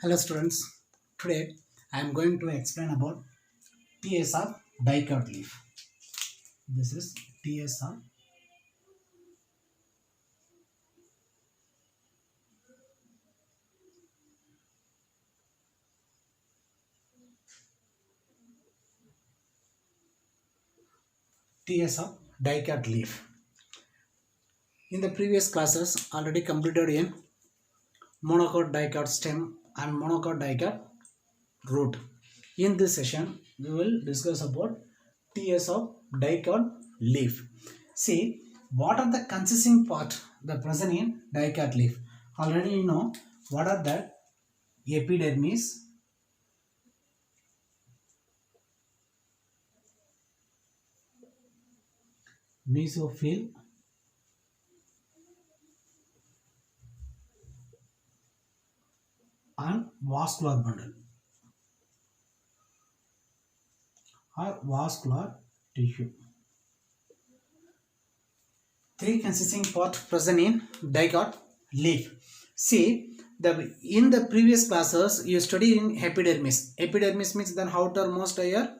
Hello students, today I am going to explain about TS of Dicot leaf. This is TS of Dicot leaf. In the previous classes already completed in monocot dicot stem and monocot dicot root. In this session we will discuss about TS of Dicot leaf. See what are the consisting part the present in dicot leaf. Already you know what are that: epidermis, mesophyll, and vascular bundle or vascular tissue. Three consisting part present in dicot leaf. See, in the previous classes you studied in epidermis. Epidermis means the outermost layer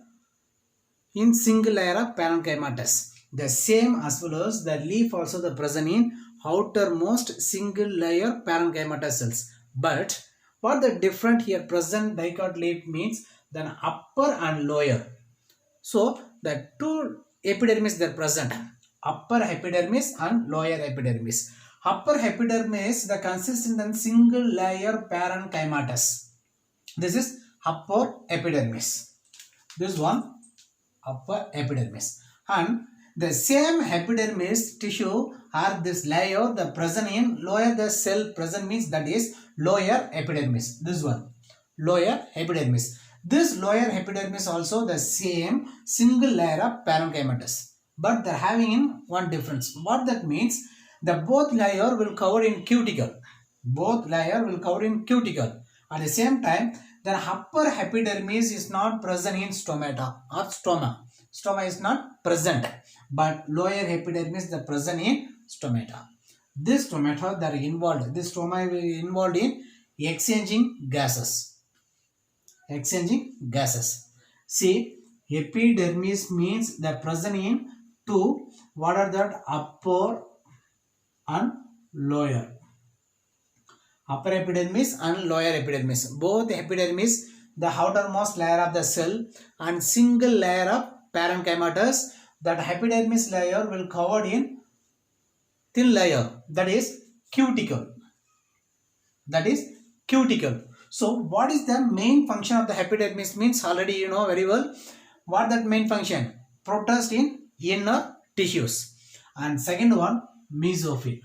in single layer of parenchymatous. The same as well as the leaf also the present in outermost single layer parenchymatous cells. But what the different here present dicot leaf means then upper and lower. So the two epidermis they are present, upper epidermis and lower epidermis. Upper epidermis the consists in the single layer parenchymatous. This is upper epidermis. This one upper epidermis, and the same epidermis tissue or this layer the present in lower the cell present means that is lower epidermis. This one lower epidermis. This lower epidermis also the same single layer of parenchymatous, but they are having in one difference. What that means, the both layer will cover in cuticle. Both layer will cover in cuticle. At the same time, the upper epidermis is not present in stomata or stoma. Stoma is not present, but lower epidermis is present in stomata. This stomata they are involved. This stoma is involved in exchanging gases. Exchanging gases. See, epidermis means the present in two. What are that? Upper and lower. Upper epidermis and lower epidermis. Both epidermis, the outermost layer of the cell, and single layer of parenchymatous. That epidermis layer will covered in thin layer, that is cuticle. That is cuticle. So what is the main function of the epidermis means already you know very well. What that main function? Protest in inner tissues. And second one, mesophyll.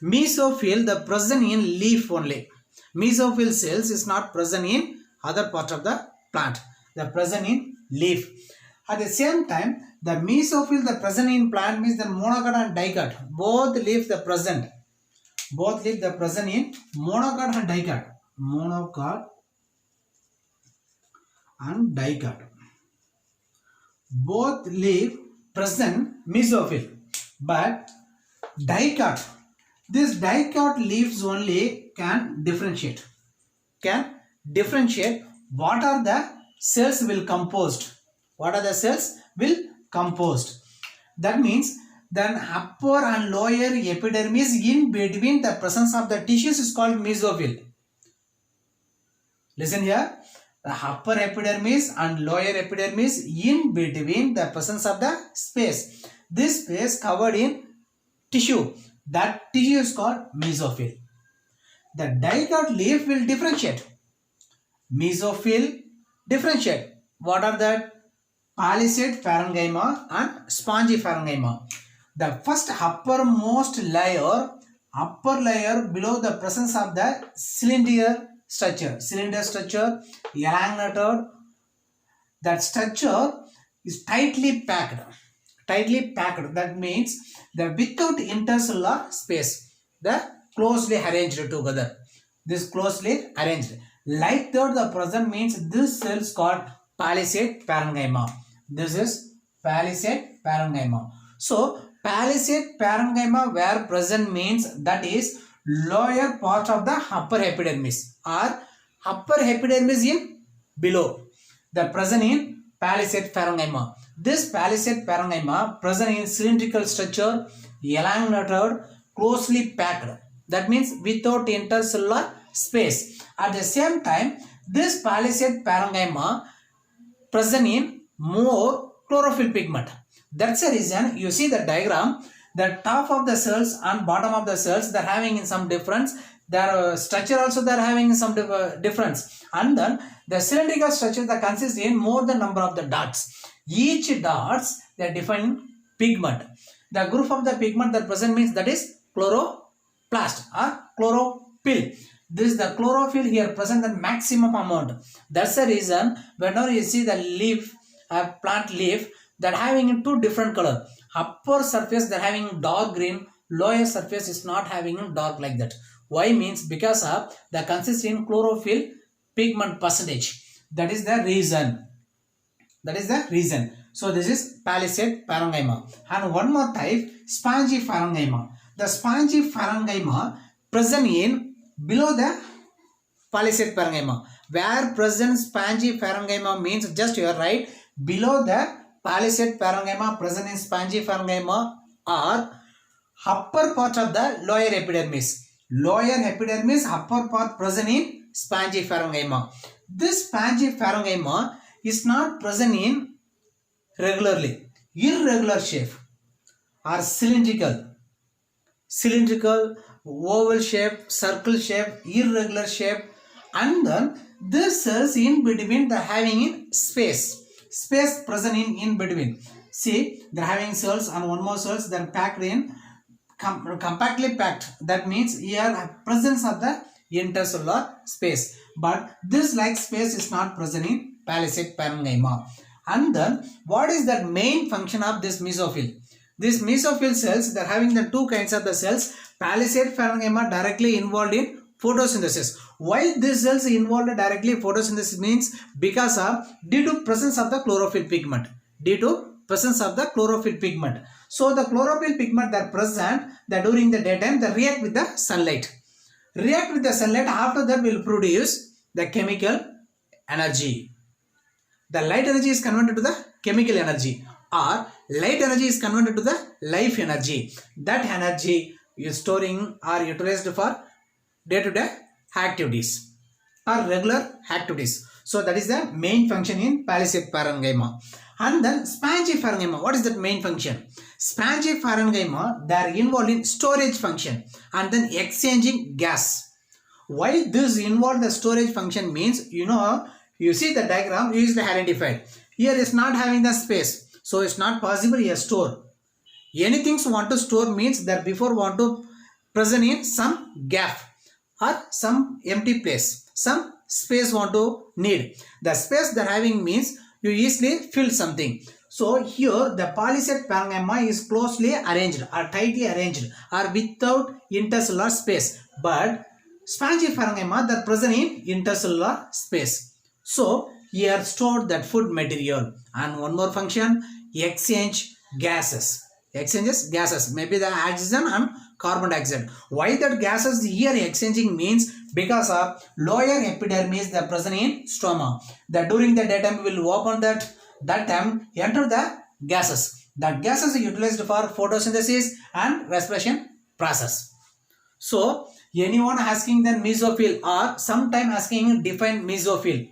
Mesophyll the present in leaf only. Mesophyll cells is not present in other part of the plant. The present in leaf. At the same time, the mesophyll the present in plant means the monocot and dicot. Both leaf the present. Both leaf the present in monocot and dicot. Monocot and dicot. Both leaf present mesophyll. But dicot, this dicot leaves only can differentiate. Can differentiate what are the cells will composed. What are the cells will composed. That means then upper and lower epidermis in between the presence of the tissues is called mesophyll. Listen here. The upper epidermis and lower epidermis in between the presence of the space. This space covered in tissue. That tissue is called mesophyll. The dicot leaf will differentiate. Mesophyll differentiate. What are that? Palisade parenchyma and spongy parenchyma. The first uppermost layer, upper layer below the presence of the cylinder structure. Cylinder structure, elongated. That structure is tightly packed. Tightly packed. That means the without intercellular space. The closely arranged together. This closely arranged. Like that the present means this cell is called palisade parenchyma. This is palisade parenchyma. So palisade parenchyma where present means that is lower part of the upper epidermis or upper epidermis in below. The present in palisade parenchyma. This palisade parenchyma present in cylindrical structure, elongated, closely packed. That means without intercellular space. At the same time, this palisade parenchyma present in more chlorophyll pigment. That's the reason you see the diagram. The top of the cells and bottom of the cells, they're having in some difference. Their structure also they're having some difference. And then the cylindrical structure that consists in more than number of the dots. Each dots they are defined pigment. The group of the pigment that present means that is chloroplast or chlorophyll. This is the chlorophyll here present the maximum amount. That's the reason whenever you see the leaf, plant leaf, they're having two different color. Upper surface they're having dark green, lower surface is not having dark like that. Why means because of the consist in chlorophyll pigment percentage. That is the reason. That is the reason. So this is palisade parenchyma. And one more type, spongy parenchyma. The spongy parenchyma present in below the palisade parenchyma. Where present spongy parenchyma means just you are right below the palisade parenchyma present in spongy parenchyma or upper part of the lower epidermis. Lower epidermis, upper part present in spongy parenchyma. This spongy parenchyma is not present in regularly, irregular shape or cylindrical, oval shape, circle shape, irregular shape, and then this cells in between they are having in space present in between. See, they are having cells and one more cells they are packed in compactly packed. That means here presence of the intercellular space, but this like space is not present in palisade parenchyma. And then what is the main function of this mesophyll? This mesophyll cells, they are having the two kinds of the cells. Palisade parenchyma directly involved in photosynthesis. Why these cells involved directly in photosynthesis means because of due to presence of the chlorophyll pigment. Due to presence of the chlorophyll pigment. So the chlorophyll pigment that present that during the daytime they react with the sunlight. React with the sunlight, after that will produce the chemical energy. The light energy is converted to the chemical energy, or light energy is converted to the life energy. That energy is storing or utilized for day-to-day activities or regular activities. So that is the main function in palisade parenchyma. And then spongy parenchyma, what is that main function? Spongy parenchyma, they are involved in storage function and then exchanging gas. Why this involved the storage function means, you see the diagram usually identified. Here is not having the space, so it's not possible here store. Anything want to store means that before want to present in some gap or some empty place, some space want to need. The space they're having means you easily fill something. So here the palisade parenchyma is closely arranged or tightly arranged or without intercellular space, but spongy parenchyma that present in intercellular space. So here stored that food material. And one more function, exchange gases. Exchanges gases, maybe the oxygen and carbon dioxide. Why that gases here exchanging means because of lower epidermis that present in stroma. That during the daytime we will open that time enter the gases. That gases are utilized for photosynthesis and respiration process. So anyone asking the mesophyll or sometime asking define mesophyll,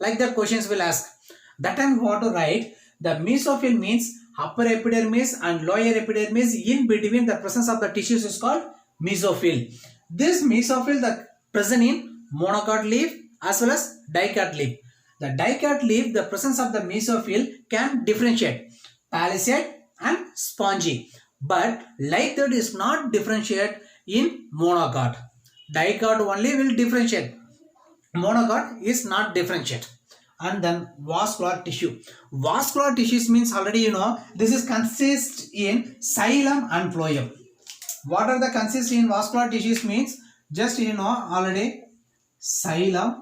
like the questions will ask. That time we want to write the mesophyll means upper epidermis and lower epidermis, in between the presence of the tissues is called mesophyll. This mesophyll that present in monocot leaf as well as dicot leaf. The dicot leaf, the presence of the mesophyll can differentiate palisade and spongy, but like that is not differentiate in monocot. Dicot only will differentiate. Monocot is not differentiate. And then vascular tissue. Vascular tissues means already this is consist in xylem and phloem. What are the consist in vascular tissues means just already xylem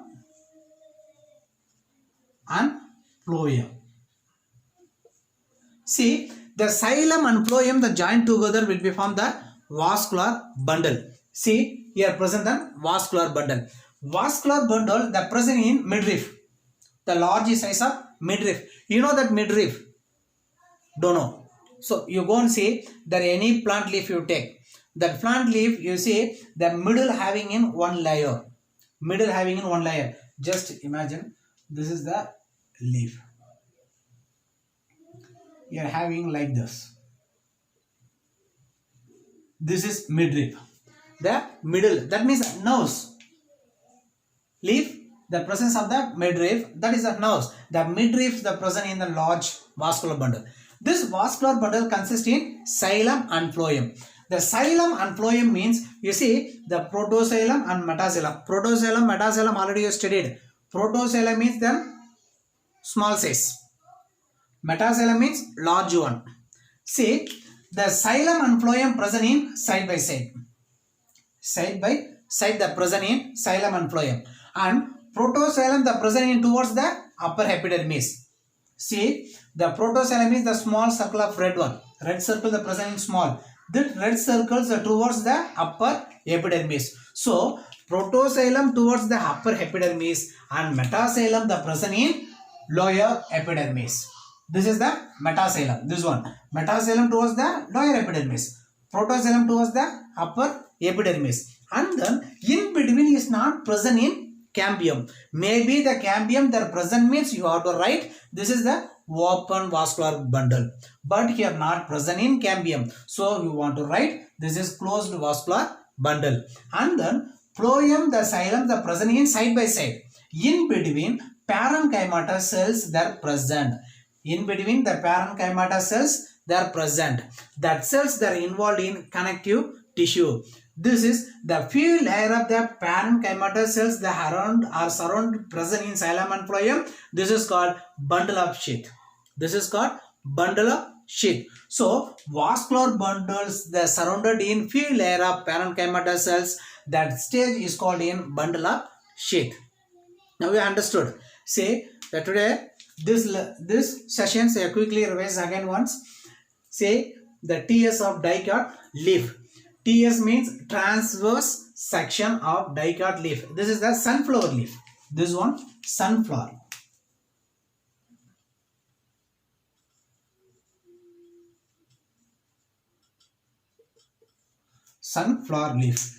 and phloem. See, the xylem and phloem the joint together will be form the vascular bundle. See here present the vascular bundle. vascular bundle the present in midriff, the large size of midriff. You know that midriff? Don't know. So you go and see that any plant leaf you take, that plant leaf you see the middle having in one layer, middle having in one layer. Just imagine this is the leaf. You are having like this. This is midrib. The middle, that means nerves. Leaf, the presence of the midrib, that is the nerves. The midrib, the present in the large vascular bundle. This vascular bundle consists in xylem and phloem. The xylem and phloem means, you see, the protoxylem and metaxylem. Protoxylem, metaxylem already you studied. Protoxylem means the small size. Metaxylem means large one. See, the xylem and phloem present in side by side. Side by side the present in xylem and phloem. And protoxylem the present in towards the upper epidermis. See, the protoxylem is the small circle of red one. Red circle the present in small. The red circles are towards the upper epidermis. So, protoxylem towards the upper epidermis and metaxylem the present in lower epidermis. This is the metaxylem. This one. Metaxylem towards the lower epidermis. Protoxylem towards the upper epidermis. And then in between is not present in cambium. Maybe the cambium that present means you have to write this is the open vascular bundle. But here not present in cambium. So you want to write this is closed vascular bundle. And then phloem, the xylem, the present in side by side. In between parenchyma cells they are present. In between the parenchyma cells they are present. That cells they are involved in connective tissue. This is the few layer of the parenchyma cells that are surrounded present in xylem and phloem. This is called bundle of sheath. This is called bundle of sheath. So vascular bundles they are surrounded in few layer of parenchyma cells. That stage is called in bundle of sheath. Now we understood. Say that today this session say quickly revise again once. Say the TS of Dicot leaf. TS means transverse section of Dicot leaf. This is the sunflower leaf. This one sunflower. Sunflower leaf.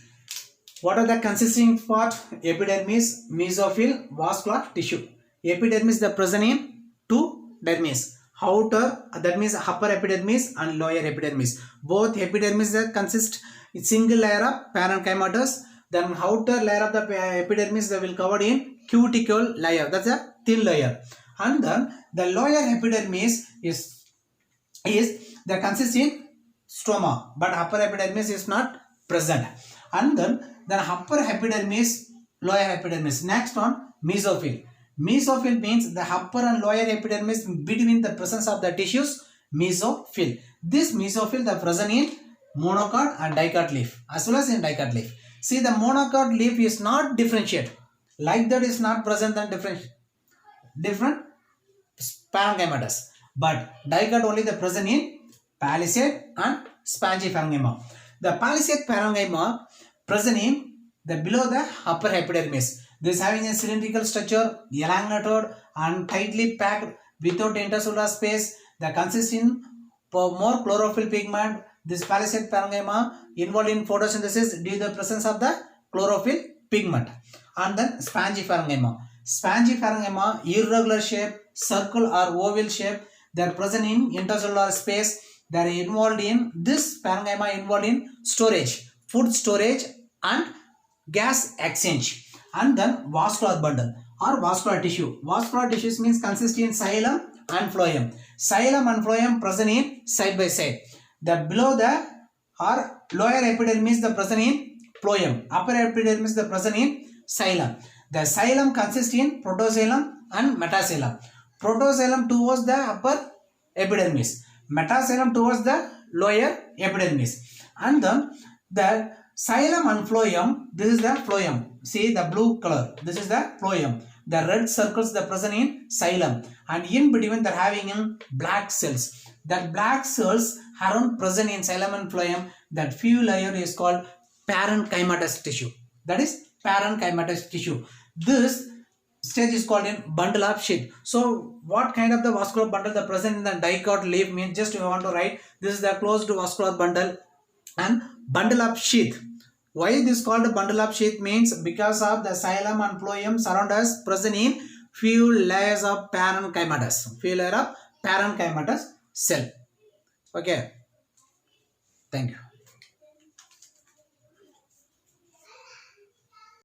What are the consisting part? Epidermis, mesophyll, vascular tissue. Epidermis the present in two dermis. Outer, that means upper epidermis and lower epidermis. Both epidermis that consist in single layer of parenchymatous. Then outer layer of the epidermis they will cover in cuticle layer. That's a thin layer. And then the lower epidermis is the consist in stroma, but upper epidermis is not present. And then upper epidermis, lower epidermis. Next one mesophyll. Mesophyll means the upper and lower epidermis between the presence of the tissues. Mesophyll. This mesophyll the present in monocot and dicot leaf as well as in dicot leaf. See the monocot leaf is not differentiate. Like that is not present and different parenchymatous. But dicot only the present in palisade and spongy parenchyma. The palisade parenchyma present in the below the upper epidermis. This having a cylindrical structure, elongated and tightly packed without intercellular space. The consists in more chlorophyll pigment. This palisade parenchyma involved in photosynthesis due to the presence of the chlorophyll pigment. And then spongy parenchyma. Spongy parenchyma, irregular shape, circle or oval shape. They are present in intercellular space. They are involved in this parenchyma involved in storage, food storage and gas exchange. And then vascular bundle or vascular tissue. Vascular tissues means consist in xylem and phloem. Xylem and phloem present in side by side. The below the or lower epidermis the present in phloem. Upper epidermis the present in xylem. The xylem consists in protoxylem and metaxylem. Protoxylem towards the upper epidermis. Metaxylem towards the lower epidermis. And then the xylem and phloem, this is the phloem. See the blue color, this is the phloem. The red circles the present in xylem. And in between they are having in black cells. That black cells around present in xylem and phloem, that few layer is called parenchymatous tissue. That is parenchymatous tissue. This stage is called in bundle of sheath. So what kind of the vascular bundle the present in the dicot leaf means, just you want to write this is the closed vascular bundle and bundle of sheath. Why this called bundle of sheath means because of the xylem and phloem surround us present in few layers of parenchymatous cell. Okay, thank you.